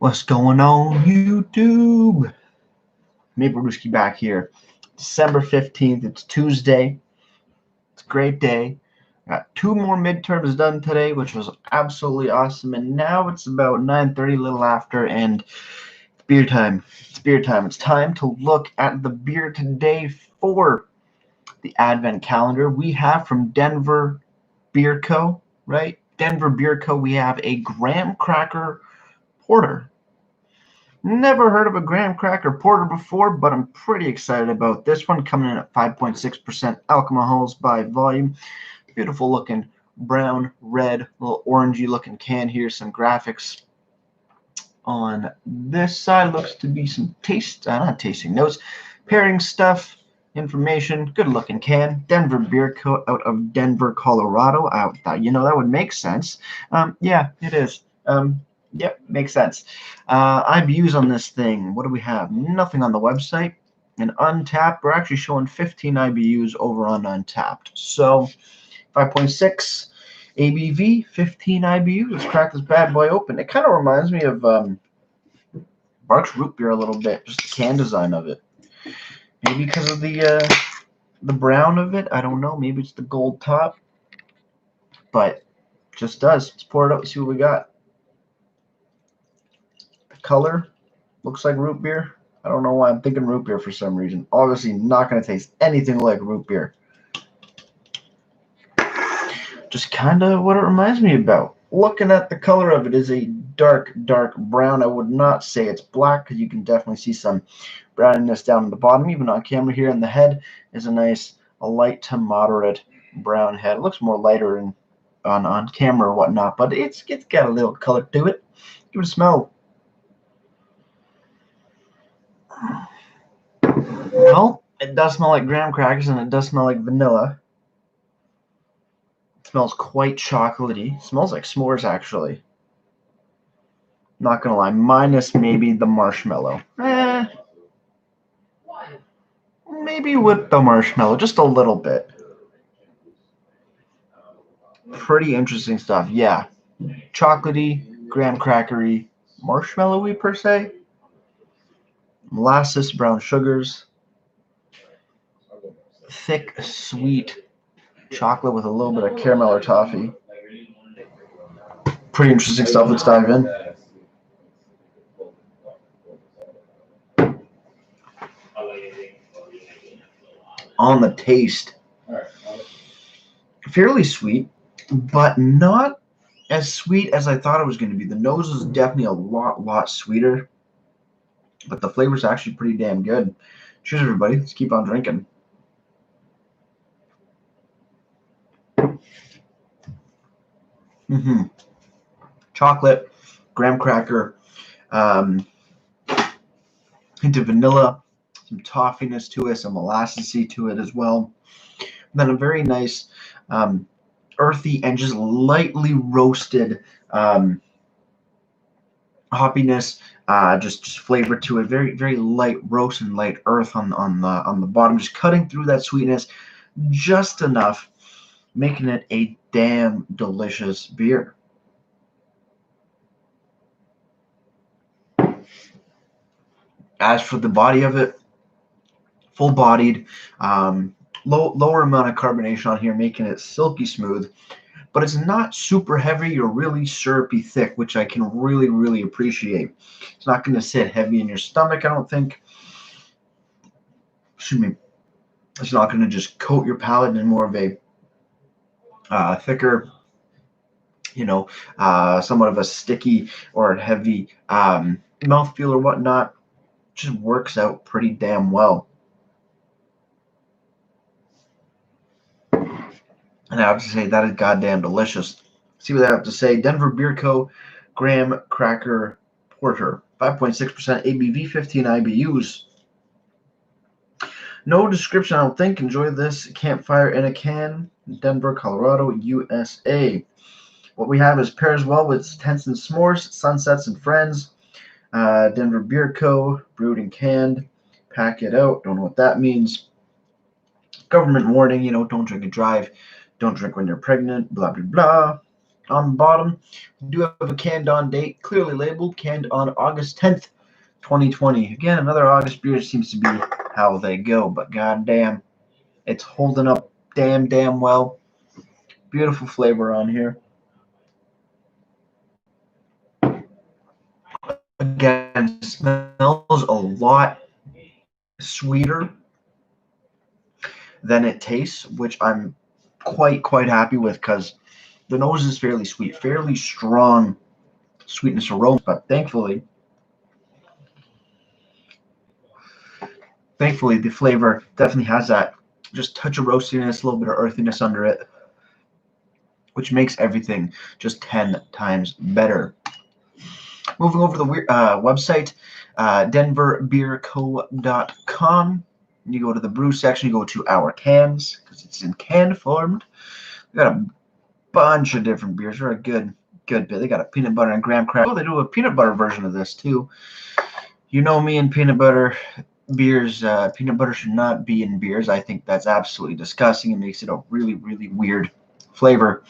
What's going on, YouTube? Maple Brewski back here. December 15th. It's Tuesday. It's a great day. Got two more midterms done today, which was absolutely awesome. And now it's about 9:30, a little after, and it's beer time. It's beer time. It's time to look at the beer today for the Advent calendar. We have from Denver Beer Co., right? Denver Beer Co., we have a graham cracker porter. Never heard of a graham cracker porter before, but I'm pretty excited about this one, coming in at 5.6% alcohols by volume. Beautiful looking brown, red, little orangey looking can here. Some graphics on this side. Looks to be some not tasting notes, pairing stuff, information. Good looking can. Denver Beer Co. out of Denver, Colorado. I thought, that would make sense. Yeah, it is. Yep, makes sense. IBUs on this thing. What do we have? Nothing on the website. And Untapped, we're actually showing 15 IBUs over on Untapped. So 5.6 ABV, 15 IBUs. Let's crack this bad boy open. It kind of reminds me of Barks Root Beer a little bit, just the can design of it. Maybe because of the brown of it. I don't know. Maybe it's the gold top. But just does. Let's pour it out and see what we got. Color looks like root beer. I don't know why I'm thinking root beer for some reason. Obviously not going to taste anything like root beer. Just kind of what it reminds me about. Looking at the color of it is a dark brown. I would not say it's black because you can definitely see some browniness down at the bottom. Even on camera here, in the head is a light to moderate brown head. It looks more lighter on camera or whatnot, but it's got a little color to it. Give it a smell. Well, it does smell like graham crackers, and it does smell like vanilla. It smells quite chocolatey. It smells like s'mores, actually. Not gonna lie, minus maybe the marshmallow. Maybe with the marshmallow, just a little bit. Pretty interesting stuff. Yeah, chocolatey, graham crackery, marshmallowy per se. Molasses, brown sugars, thick, sweet chocolate with a little bit of caramel or toffee. Pretty interesting stuff. Let's dive in. On the taste, fairly sweet, but not as sweet as I thought it was going to be. The nose is definitely a lot sweeter, but the flavor's actually pretty damn good. Cheers, everybody. Let's keep on drinking. Chocolate, graham cracker, hint of vanilla, some toffiness to it, some molassesy to it as well. And then a very nice earthy and just lightly roasted hoppiness, just flavor to it. Very light roast and light earth on the bottom, just cutting through that sweetness just enough, making it a damn delicious beer. As for the body of it, full-bodied, lower amount of carbonation on here, making it silky smooth, but it's not super heavy or really syrupy thick, which I can really appreciate. It's not going to sit heavy in your stomach, I don't think. Excuse me. It's not going to just coat your palate in more of a thicker, somewhat of a sticky or heavy mouthfeel or whatnot. Just works out pretty damn well. And I have to say, that is goddamn delicious. See what I have to say. Denver Beer Co. Graham Cracker Porter. 5.6% ABV, 15 IBUs. No description, I don't think. Enjoy this campfire in a can. Denver, Colorado, USA. What we have is pairs well with Tents and S'mores, Sunsets and Friends. Denver Beer Co. Brewed and canned. Pack it out. Don't know what that means. Government warning, don't drink and drive. Don't drink when you're pregnant. Blah, blah, blah. On the bottom, we do have a canned on date, clearly labeled, canned on August 10th, 2020. Again, another August beer seems to be how they go, but goddamn, it's holding up damn well. Beautiful flavor on here. Again, smells a lot sweeter than it tastes, which I'm quite happy with because the nose is fairly sweet, fairly strong sweetness aroma, but thankfully the flavor definitely has that just touch of roastiness, a little bit of earthiness under it, which makes everything just 10 times better. Moving over to the website, denverbeerco.com. You go to the brew section, you go to our cans, because it's in can formed. We got a bunch of different beers. Very good bit. They got a peanut butter and graham cracker. Oh, they do a peanut butter version of this too. You know me and peanut butter beers. Peanut butter should not be in beers. I think that's absolutely disgusting. It makes it a really weird flavor.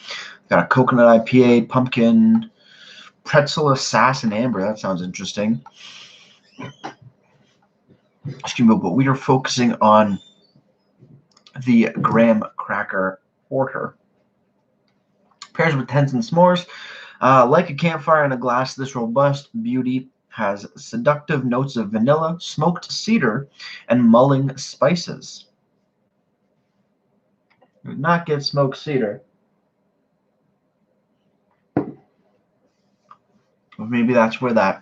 Got a coconut IPA, pumpkin, pretzel, assassin, amber. That sounds interesting. Excuse me, but we are focusing on the graham cracker porter. Pairs with tents and s'mores. Like a campfire in a glass, this robust beauty has seductive notes of vanilla, smoked cedar, and mulling spices. Did not get smoked cedar. Well, maybe that's where that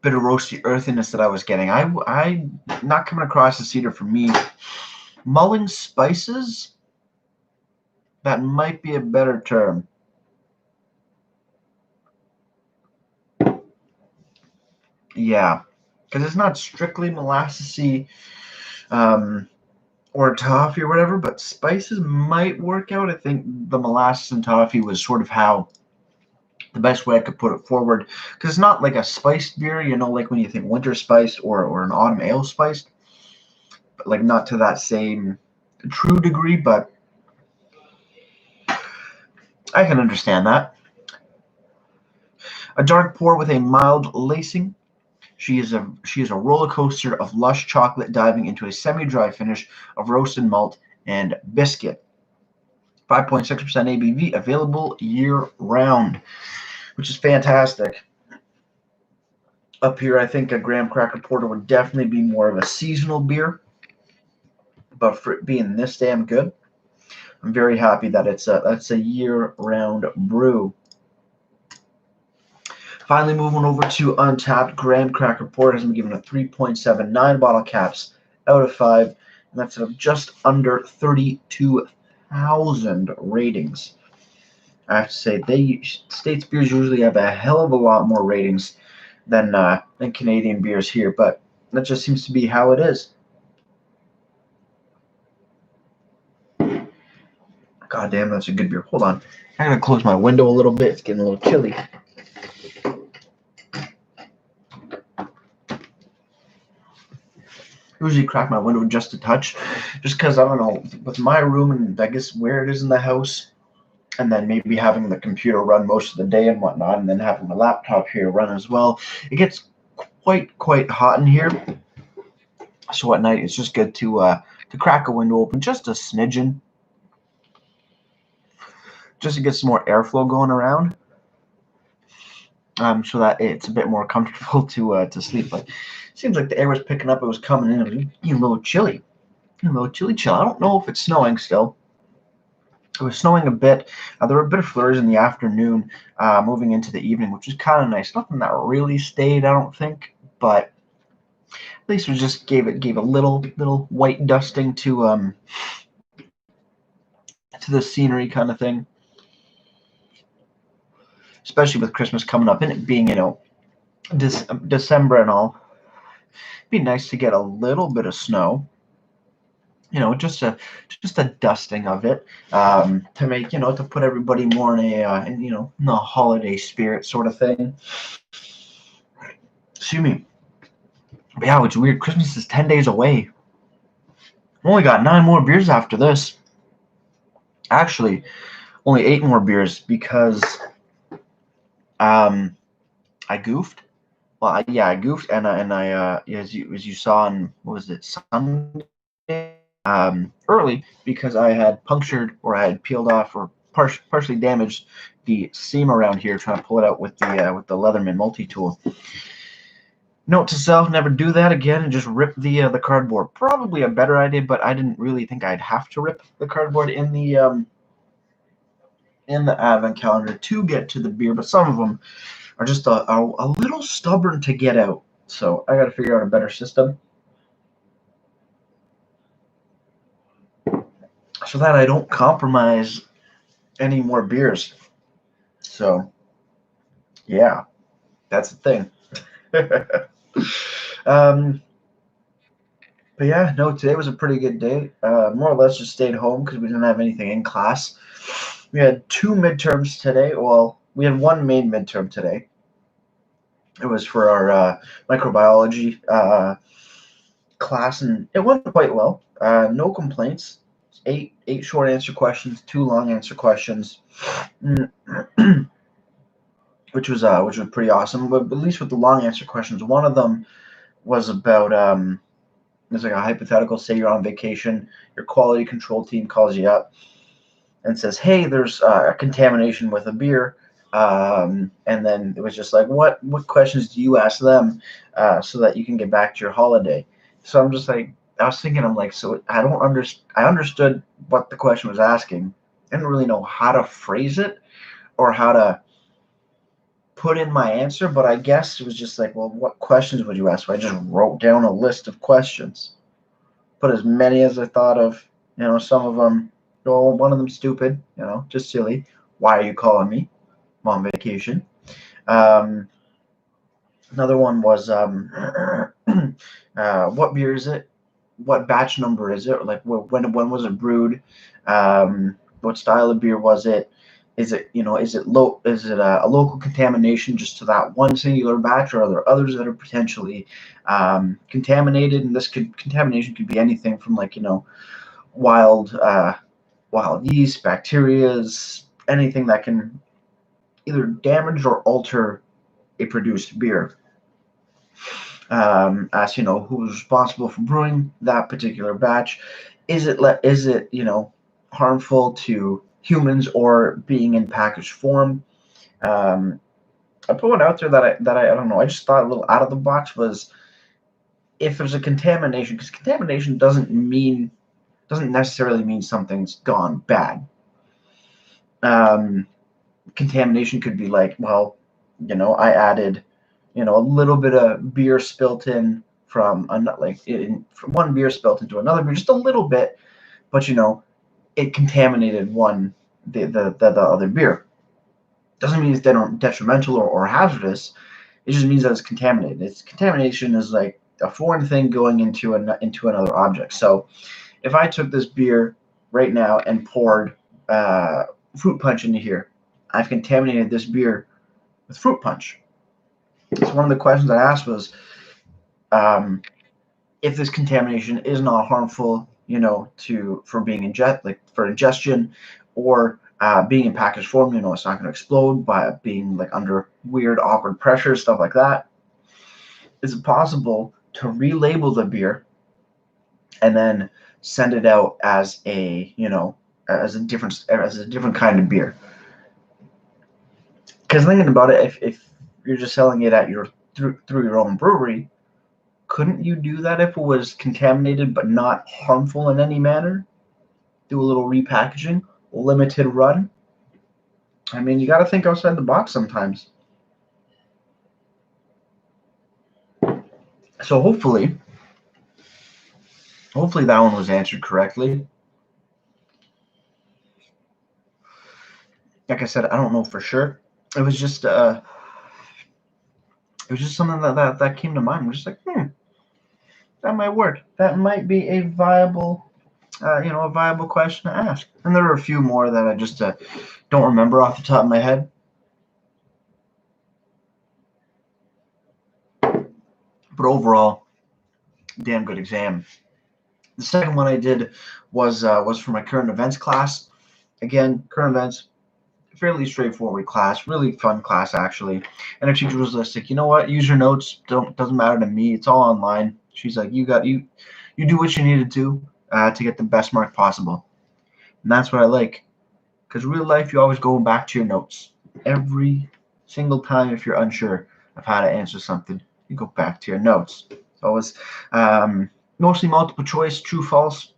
bit of roasty earthiness that I was getting. I not coming across the cedar for me. Mulling spices? That might be a better term. Yeah, because it's not strictly molassesy or toffee or whatever, but spices might work out. I think the molasses and toffee was sort of how the best way I could put it forward, because it's not like a spiced beer, like when you think winter spiced or an autumn ale spiced, but like not to that same true degree, but I can understand that. A dark pour with a mild lacing. She is a roller coaster of lush chocolate diving into a semi-dry finish of roasted malt and biscuit. 5.6% ABV, available year-round, which is fantastic. Up here, I think a graham cracker porter would definitely be more of a seasonal beer, but for it being this damn good, I'm very happy that it's a year-round brew. Finally, moving over to Untappd, graham cracker porter has been given a 3.79 bottle caps out of 5, and that's just under 32,000 ratings. I have to say, States beers usually have a hell of a lot more ratings than Canadian beers here, but that just seems to be how it is. God damn, that's a good beer. Hold on. I'm going to close my window a little bit. It's getting a little chilly. Usually crack my window just a touch, just because, I don't know, with my room and I guess where it is in the house, and then maybe having the computer run most of the day and whatnot, and then having the laptop here run as well, it gets quite hot in here. So at night, it's just good to crack a window open just a smidgen, just to get some more airflow going around, so that it's a bit more comfortable to sleep. But it seems like the air was picking up; it was coming in. It was getting a little chilly, chill. I don't know if it's snowing still. It was snowing a bit. There were a bit of flurries in the afternoon, moving into the evening, which was kind of nice. Nothing that really stayed, I don't think, but at least it just gave a little white dusting to the scenery kind of thing. Especially with Christmas coming up and it being, December and all. It'd be nice to get a little bit of snow. Just a dusting of it, to make, to put everybody more in in the holiday spirit sort of thing. Excuse me. But yeah, it's weird. Christmas is 10 days away. I've only got 9 more beers after this. Actually, only 8 more beers because I goofed. Well, I goofed, and I as you saw on, what was it, Sunday, early, because I had punctured, or I had peeled off, or partially damaged the seam around here trying to pull it out with the Leatherman multi-tool. Note to self: never do that again and just rip the cardboard. Probably a better idea, but I didn't really think I'd have to rip the cardboard in the advent calendar to get to the beer, but some of them are just a little stubborn to get out. So I got to figure out a better system so that I don't compromise any more beers. So yeah, that's the thing. But yeah, no, today was a pretty good day. More or less just stayed home because we didn't have anything in class. We had 2 midterms today. Well, we had 1 main midterm today. It was for our microbiology class, and it went quite well. No complaints. 8 short answer questions, 2 long answer questions, which was pretty awesome. But at least with the long answer questions, one of them was about it's like a hypothetical. Say you're on vacation, your quality control team calls you up and says, "Hey, there's a contamination with a beer." And then it was just like, what questions do you ask them so that you can get back to your holiday? So I'm just like, I was thinking, I'm like, so I don't understand. I understood what the question was asking. I didn't really know how to phrase it or how to put in my answer, but I guess it was just like, well, what questions would you ask? So I just wrote down a list of questions, put as many as I thought of. Some of them, one of them stupid, just silly. Why are you calling me? I'm on vacation. Another one was, what beer is it? What batch number is it? Like, when was it brewed? What style of beer was it? Is it a local contamination just to that one singular batch, or are there others that are potentially contaminated? And contamination could be anything from, like, wild yeast, bacterias, anything that can either damage or alter a produced beer. Ask, who's responsible for brewing that particular batch. Is it harmful to humans or being in packaged form? I put one out there that I don't know. I just thought a little out of the box was, if there's a contamination, because contamination doesn't necessarily mean something's gone bad. Contamination could be like, well, I added, a little bit of beer spilt in from from one beer spilt into another beer, just a little bit, but it contaminated the other beer. Doesn't mean it's detrimental or hazardous. It just means that it's contaminated. Contamination is like a foreign thing going into another object. So if I took this beer right now and poured fruit punch into here, I've contaminated this beer with fruit punch. So one of the questions I asked was, if this contamination is not harmful, for being for ingestion, or being in packaged form, it's not going to explode by being like under weird, awkward pressure, stuff like that. Is it possible to relabel the beer and then send it out as a different kind of beer? Because thinking about it, if you're just selling it at through your own brewery, couldn't you do that if it was contaminated but not harmful in any manner? Do a little repackaging, limited run. I mean, you got to think outside the box sometimes. So hopefully that one was answered correctly. Like I said, I don't know for sure. It was just something that came to mind. I'm just like, that might work. That might be a viable question to ask. And there are a few more that I just don't remember off the top of my head. But overall, damn good exam. The second one I did was for my current events class. Again, current events, fairly straightforward class, really fun class actually. And our teacher was like, you know what, use your notes, doesn't matter to me, it's all online. She's like, you do what you need to do to get the best mark possible. And that's what I like, because real life, you always go back to your notes every single time. If you're unsure of how to answer something, you go back to your notes. So it was mostly multiple choice, true, false.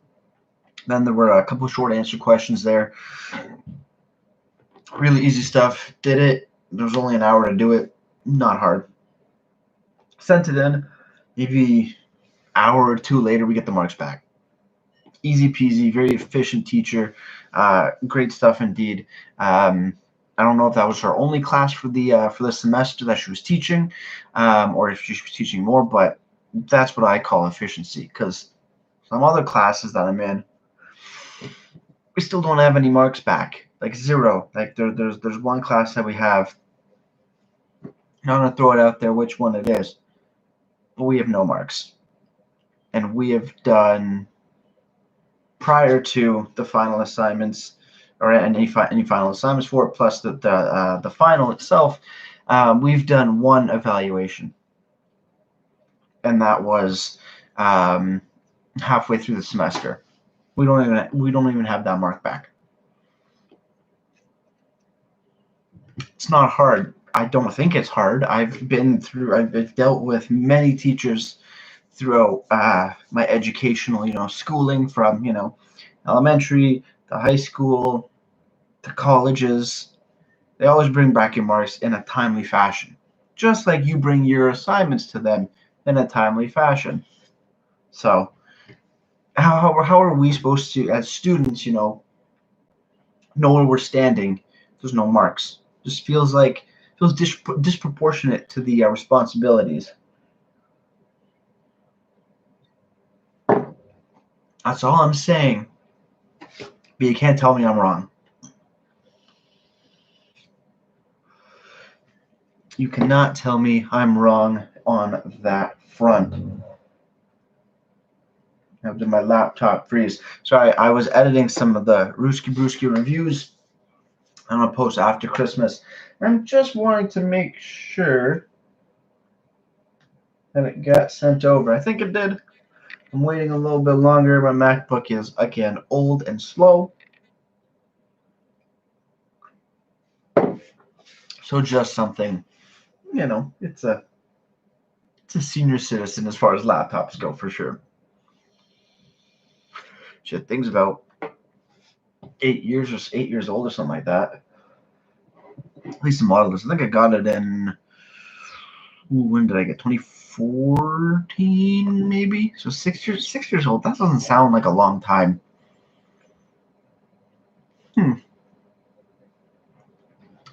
Then there were a couple short answer questions there. Really easy stuff. Did it. There was only an hour to do it. Not hard. Sent it in. Maybe hour or two later, we get the marks back. Easy peasy. Very efficient teacher. Great stuff indeed. I don't know if that was her only class for the semester that she was teaching, or if she was teaching more. But that's what I call efficiency. Because some other classes that I'm in, we still don't have any marks back. Like zero. Like there's one class that we have. I'm not gonna throw it out there which one it is, but we have no marks, and we have done prior to the final assignments or any final assignments for it, plus the final itself. We've done one evaluation, and that was halfway through the semester. We don't even have that mark back. It's not hard. I don't think it's hard. I've dealt with many teachers throughout my educational, schooling, from, elementary to high school to colleges. They always bring back your marks in a timely fashion, just like you bring your assignments to them in a timely fashion. So how are we supposed to, as students, know where we're standing? There's no marks. Just feels disproportionate to the responsibilities. That's all I'm saying. But you can't tell me I'm wrong. You cannot tell me I'm wrong on that front. Now, did my laptop freeze? Sorry, I was editing some of the Rooski Brewski reviews. I'm going to post after Christmas. I'm just wanting to make sure that it got sent over. I think it did. I'm waiting a little bit longer. My MacBook is, again, old and slow. So just something, it's a senior citizen as far as laptops go, for sure. Shit, thing's about 8 years old or something like that. At least the model is. I think I got it in, when did I get 2014 maybe? So 6 years old. That doesn't sound like a long time.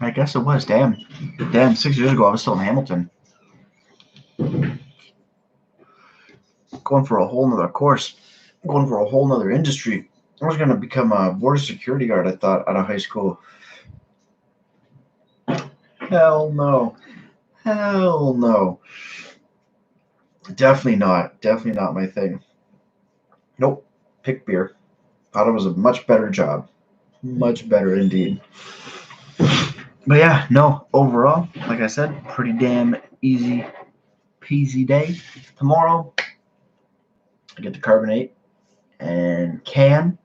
I guess it was. Damn, 6 years ago I was still in Hamilton. Going for a whole nother course, going for a whole nother industry. I was going to become a border security guard, I thought, out of high school. Hell no. Hell no. Definitely not my thing. Nope. Pick beer. Thought it was a much better job. Much better indeed. But yeah, no, overall, like I said, pretty damn easy peasy day. Tomorrow, I get to carbonate and can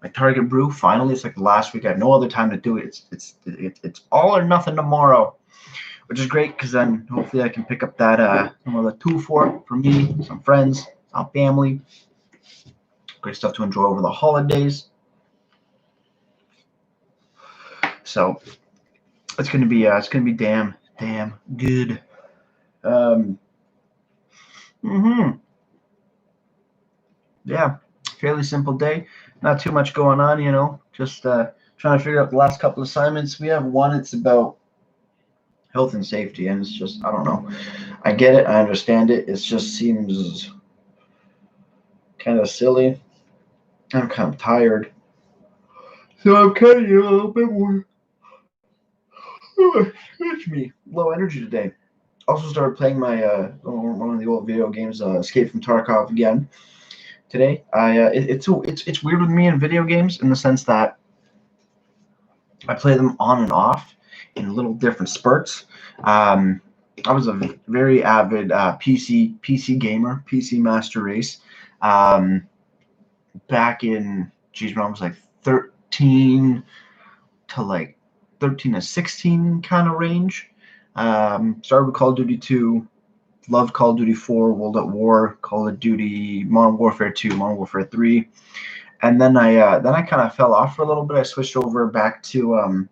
my Target brew. Finally, it's like the last week. I have no other time to do it. It's all or nothing tomorrow, which is great, because then hopefully I can pick up that the 2-4 for me, some friends, some family. Great stuff to enjoy over the holidays. So it's gonna be damn good. Yeah, fairly simple day. Not too much going on, just trying to figure out the last couple assignments. We have one. It's about health and safety, and it's just, I don't know. I get it. I understand it. It just seems kind of silly. I'm kind of tired, so I'm kind of a little bit more. Excuse me, low energy today. Also started playing my one of the old video games, Escape from Tarkov, again today. It's weird with me in video games, in the sense that I play them on and off in little different spurts. I was a very avid PC gamer, PC Master Race. Um, Back in, geez, when I was like 13 to like 13 to 16 kind of range. Started with Call of Duty 2, loved Call of Duty 4, World at War, Call of Duty Modern Warfare 2, Modern Warfare 3, and then I kind of fell off for a little bit. I switched over back to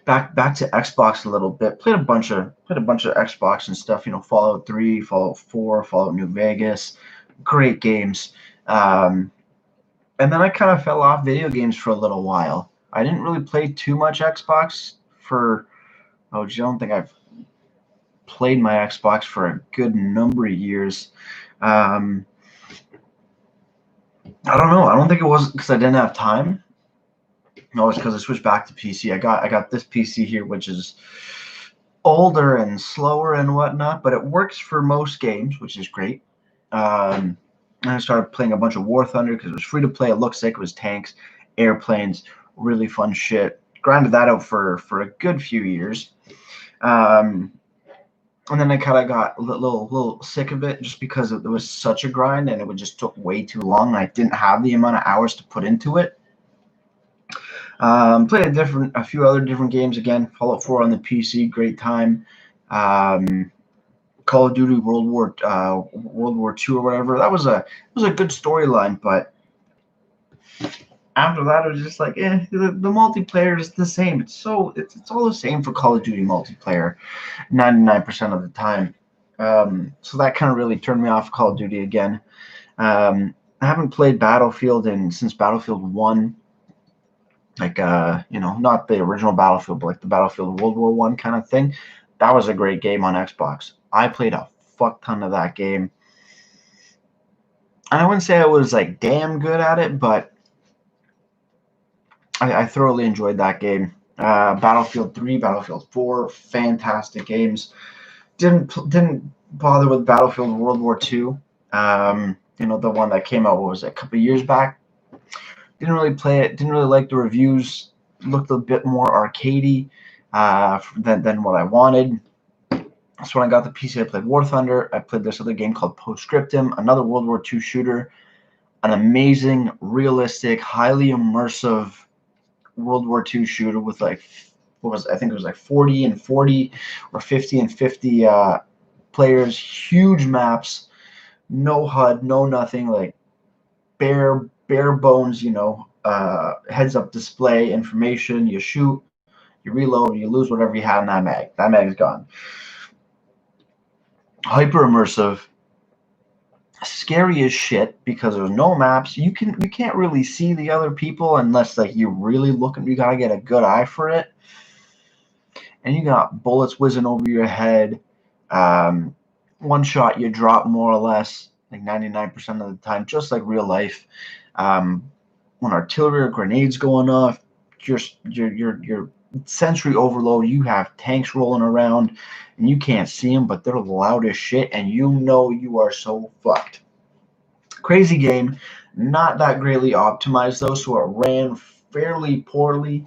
back to Xbox a little bit. Played a bunch of Xbox and stuff. You know, Fallout 3, Fallout 4, Fallout New Vegas, great games. And then I kind of fell off video games for a little while. I didn't really play too much Xbox for. Oh, geez, I don't think I've played my Xbox for a good number of years. I don't know. I don't think it was because I didn't have time. No, it's because I switched back to PC. I got this PC here, which is older and slower and whatnot, but it works for most games, which is great. And I started playing a bunch of War Thunder because it was free to play. It looked sick. It was tanks, airplanes, really fun shit. Grinded that out for a good few years. And then I kind of got a little sick of it just because it was such a grind and it would just took way too long. And I didn't have the amount of hours to put into it. Played a few other different games again. Fallout 4 on the PC, great time. Call of Duty World War II or whatever. That was a good storyline, but after that it was just like, the multiplayer is the same. It's all the same for Call of Duty multiplayer, 99% of the time. So that kind of really turned me off Call of Duty again. I haven't played Battlefield since Battlefield 1. Like not the original Battlefield, but like the Battlefield World War I kind of thing. That was a great game on Xbox. I played a fuck ton of that game. And I wouldn't say I was like damn good at it, but I thoroughly enjoyed that game. Battlefield 3, Battlefield 4, fantastic games. Didn't bother with Battlefield World War II. The one that came out, what was it, a couple of years back? Didn't really play it. Didn't really like the reviews. Looked a bit more arcadey than what I wanted. So when I got the PC, I played War Thunder. I played this other game called Postscriptum, another World War II shooter. An amazing, realistic, highly immersive World War II shooter with I think it was like 40 and 40 or 50 and 50 players. Huge maps, no HUD, no nothing, like bare bones, heads up display information. You shoot, you reload, you lose whatever you had in that mag. That mag is gone. Hyper immersive, scary as shit because there's no maps. You can't really see the other people unless like you're really looking. You gotta get a good eye for it. And you got bullets whizzing over your head. One shot you drop more or less, like 99% of the time, just like real life. When artillery or grenades going off, your sensory overload. You have tanks rolling around, and you can't see them, but they're loud as shit, and you are so fucked. Crazy game, not that greatly optimized though, so it ran fairly poorly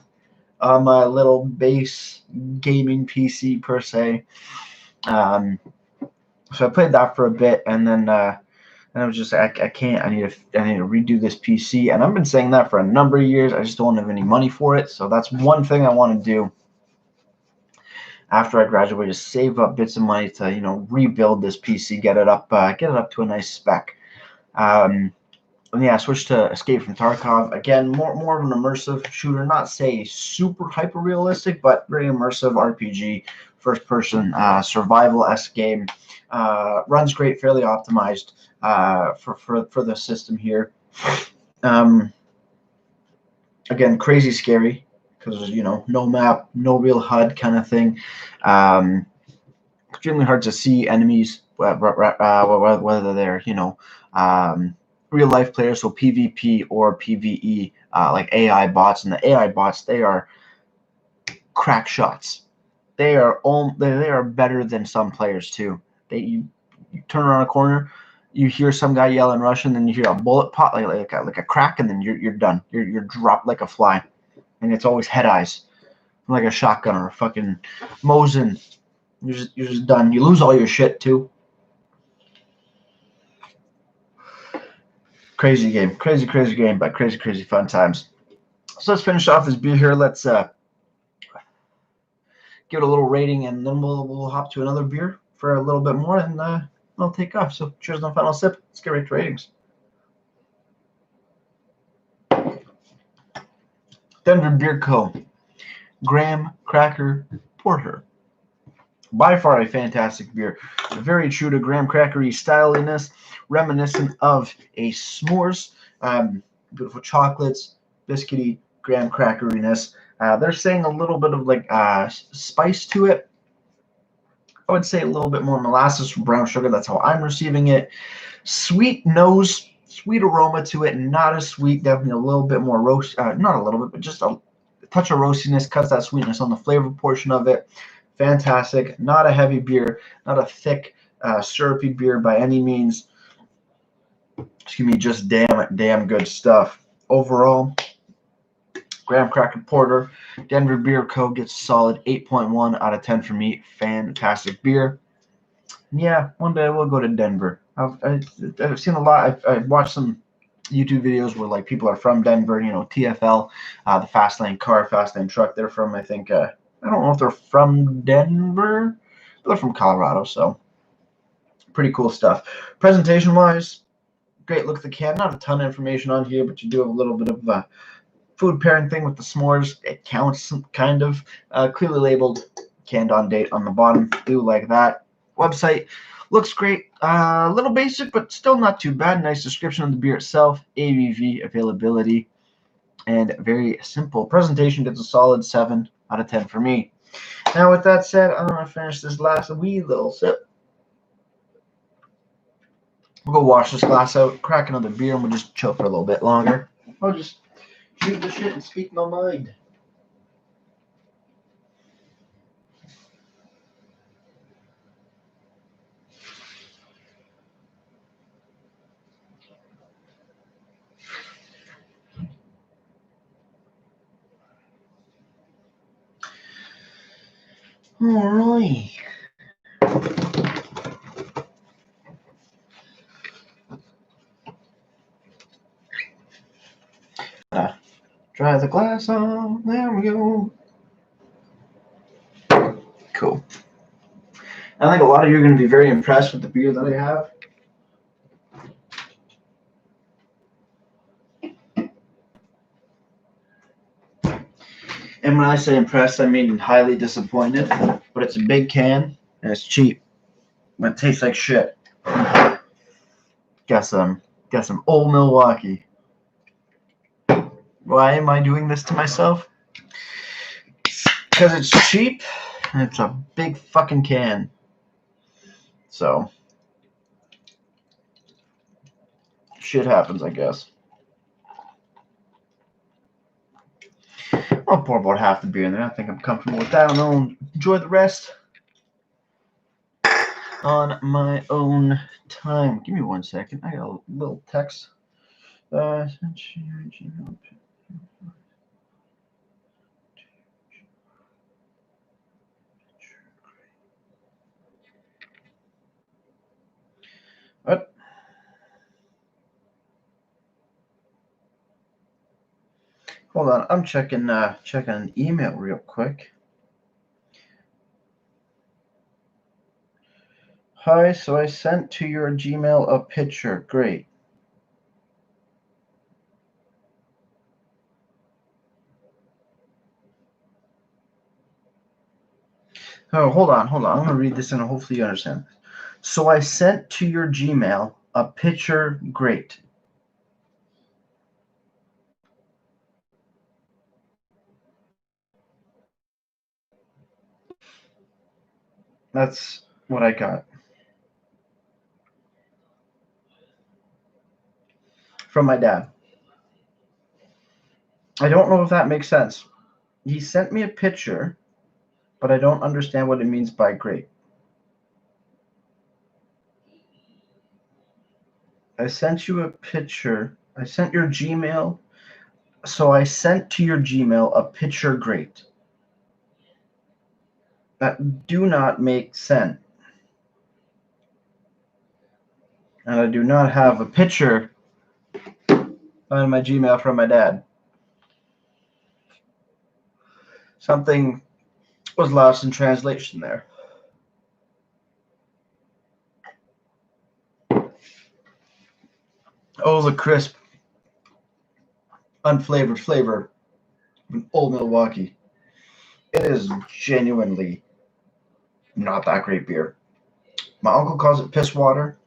on my little base gaming PC per se. So I played that for a bit, and then and I was just I can't. I need to redo this PC, and I've been saying that for a number of years. I just don't have any money for it, so that's one thing I want to do after I graduate, is save up bits of money to rebuild this PC, get it up to a nice spec. And yeah, I switched to Escape from Tarkov. Again, more of an immersive shooter, not say super hyper realistic, but very immersive RPG, first person survival-esque game. Runs great, fairly optimized for the system here. Again, crazy scary because there's no map, no real HUD kind of thing. Extremely hard to see enemies, whether they're real life players, so PvP or PvE, like AI bots. And the AI bots, they are crack shots. They are better than some players too. You turn around a corner, you hear some guy yelling Russian, then you hear a bullet pop like a crack, and then you're done. You're dropped like a fly. and it's always head eyes, like a shotgun or a fucking Mosin. You're just done. You lose all your shit too. Crazy game, crazy game, but crazy fun times. So let's finish off this beer here. Let's give it a little rating, and then we'll hop to another beer for a little bit more, and I'll take off. So cheers on final sip. Let's get right to ratings. Denver Beer Co. Graham Cracker Porther. By far a fantastic beer. Very true to graham crackery styliness, reminiscent of a s'mores. Beautiful chocolates, biscuity, graham crackeriness. They're saying a little bit of like spice to it. I would say a little bit more molasses or brown sugar. That's how I'm receiving it. Sweet nose, sweet aroma to it. Not as sweet. Definitely a little bit more roast. Not a little bit, but just a touch of roastiness. Cuts that sweetness on the flavor portion of it. Fantastic. Not a heavy beer. Not a thick, syrupy beer by any means. Excuse me. Just damn good stuff. Overall, Graham Cracker Porter, Denver Beer Co. gets a solid 8.1 out of 10 for me. Fantastic beer. Yeah, one day I will go to Denver. I've seen a lot. I've watched some YouTube videos where like people are from Denver. You know, TFL, the Fast Lane Car, Fast Lane Truck. They're from, I think, I don't know if they're from Denver, but they're from Colorado. So pretty cool stuff. Presentation wise, great look at the can. Not a ton of information on here, but you do have a little bit of food pairing thing with the s'mores. It counts, kind of. Clearly labeled, canned on date on the bottom. Do like that. Website looks great. A little basic, but still not too bad. Nice description of the beer itself, ABV, availability, and very simple. Presentation gets a solid 7 out of 10 for me. Now, with that said, I'm going to finish this last wee little sip. We'll go wash this glass out, crack another beer, and we'll just chill for a little bit longer. I'll just shoot the shit and speak my mind. All right. Dry the glass off. There we go. Cool. I think a lot of you are going to be very impressed with the beer that I have. And when I say impressed, I mean highly disappointed. But it's a big can and it's cheap. But it tastes like shit. Got some old Milwaukee. Why am I doing this to myself? Because it's cheap and it's a big fucking can. So shit happens, I guess. I'll pour about half the beer in there. I think I'm comfortable with that. I'll enjoy the rest on my own time. Give me 1 second. I got a little text. What? Hold on, I'm checking an email real quick. Hi, so I sent to your Gmail a picture. Great. Oh, hold on. I'm gonna read this and hopefully you understand. So I sent to your Gmail a picture. Great. That's what I got from my dad. I don't know if that makes sense. He sent me a picture, but I don't understand what it means by great. I sent you a picture. I sent your Gmail So I sent to your Gmail a picture grate that do not make sense. And I do not have a picture on my Gmail from my dad. Something was lost in translation there. Oh, the crisp, unflavored flavor of Old Milwaukee. It is genuinely not that great beer. My uncle calls it piss water.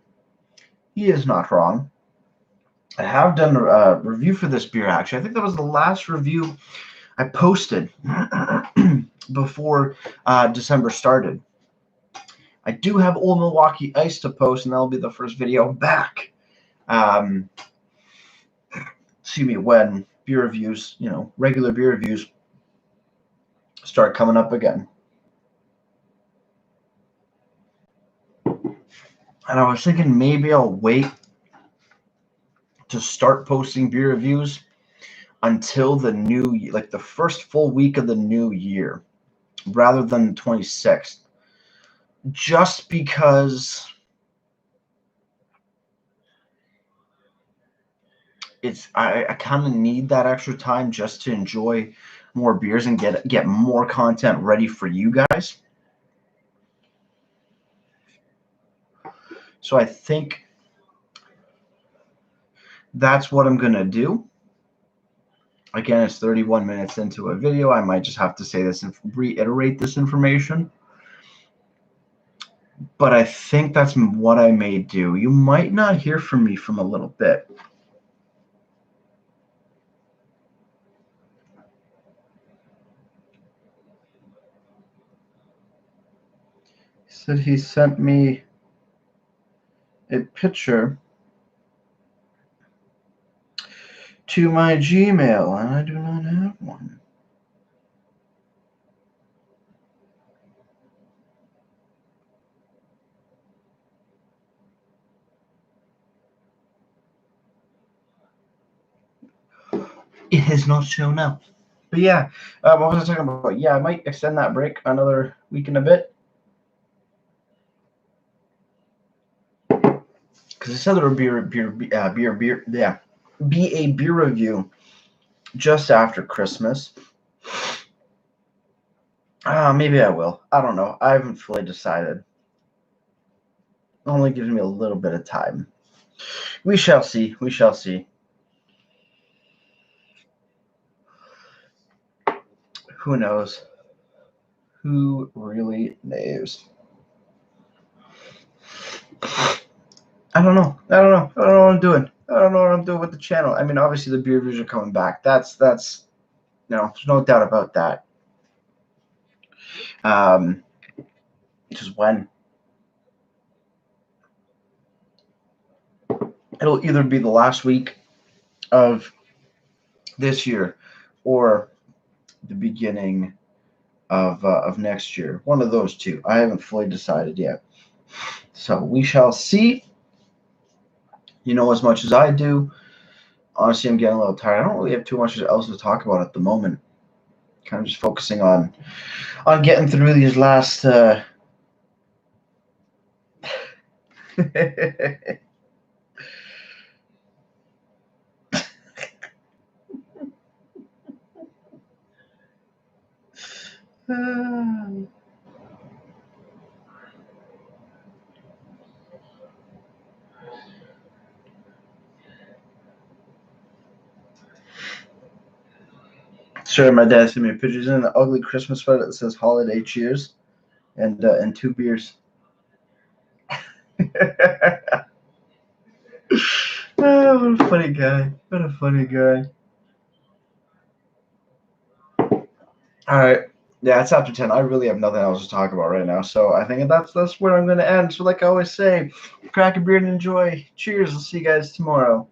He is not wrong. I have done a review for this beer, actually. I think that was the last review I posted before December started. I do have Old Milwaukee Ice to post, and that'll be the first video back. Excuse me, when beer reviews, regular beer reviews start coming up again. And I was thinking maybe I'll wait to start posting beer reviews until the new year, like the first full week of the new year, rather than the 26th. Just because I kind of need that extra time just to enjoy more beers and get more content ready for you guys. So I think that's what I'm gonna do. Again, it's 31 minutes into a video. I might just have to say this and reiterate this information. But I think that's what I may do. You might not hear from me from a little bit. He said he sent me a picture to my Gmail, and I do not have one. It has not shown up. But yeah, what was I talking about? Yeah, I might extend that break another week and a bit. Because I said there would be a beer review just after Christmas. Maybe I will. I don't know. I haven't fully decided. It only gives me a little bit of time. We shall see. We shall see. Who knows? Who really knows? I don't know. I don't know what I'm doing. I don't know what I'm doing with the channel. I mean, obviously the beer reviews are coming back. That's there's no doubt about that. Just when it'll either be the last week of this year or the beginning of next year. One of those two. I haven't fully decided yet. So we shall see. You know as much as I do. Honestly, I'm getting a little tired. I don't really have too much else to talk about at the moment. Kind of just focusing on getting through these last Sure, my dad sent me pictures in an ugly Christmas sweater that says "Holiday Cheers" and 2 beers. Oh, what a funny guy! What a funny guy! All right, yeah, it's after 10. I really have nothing else to talk about right now, so I think that's where I'm going to end. So, like I always say, crack a beer and enjoy. Cheers! I'll see you guys tomorrow.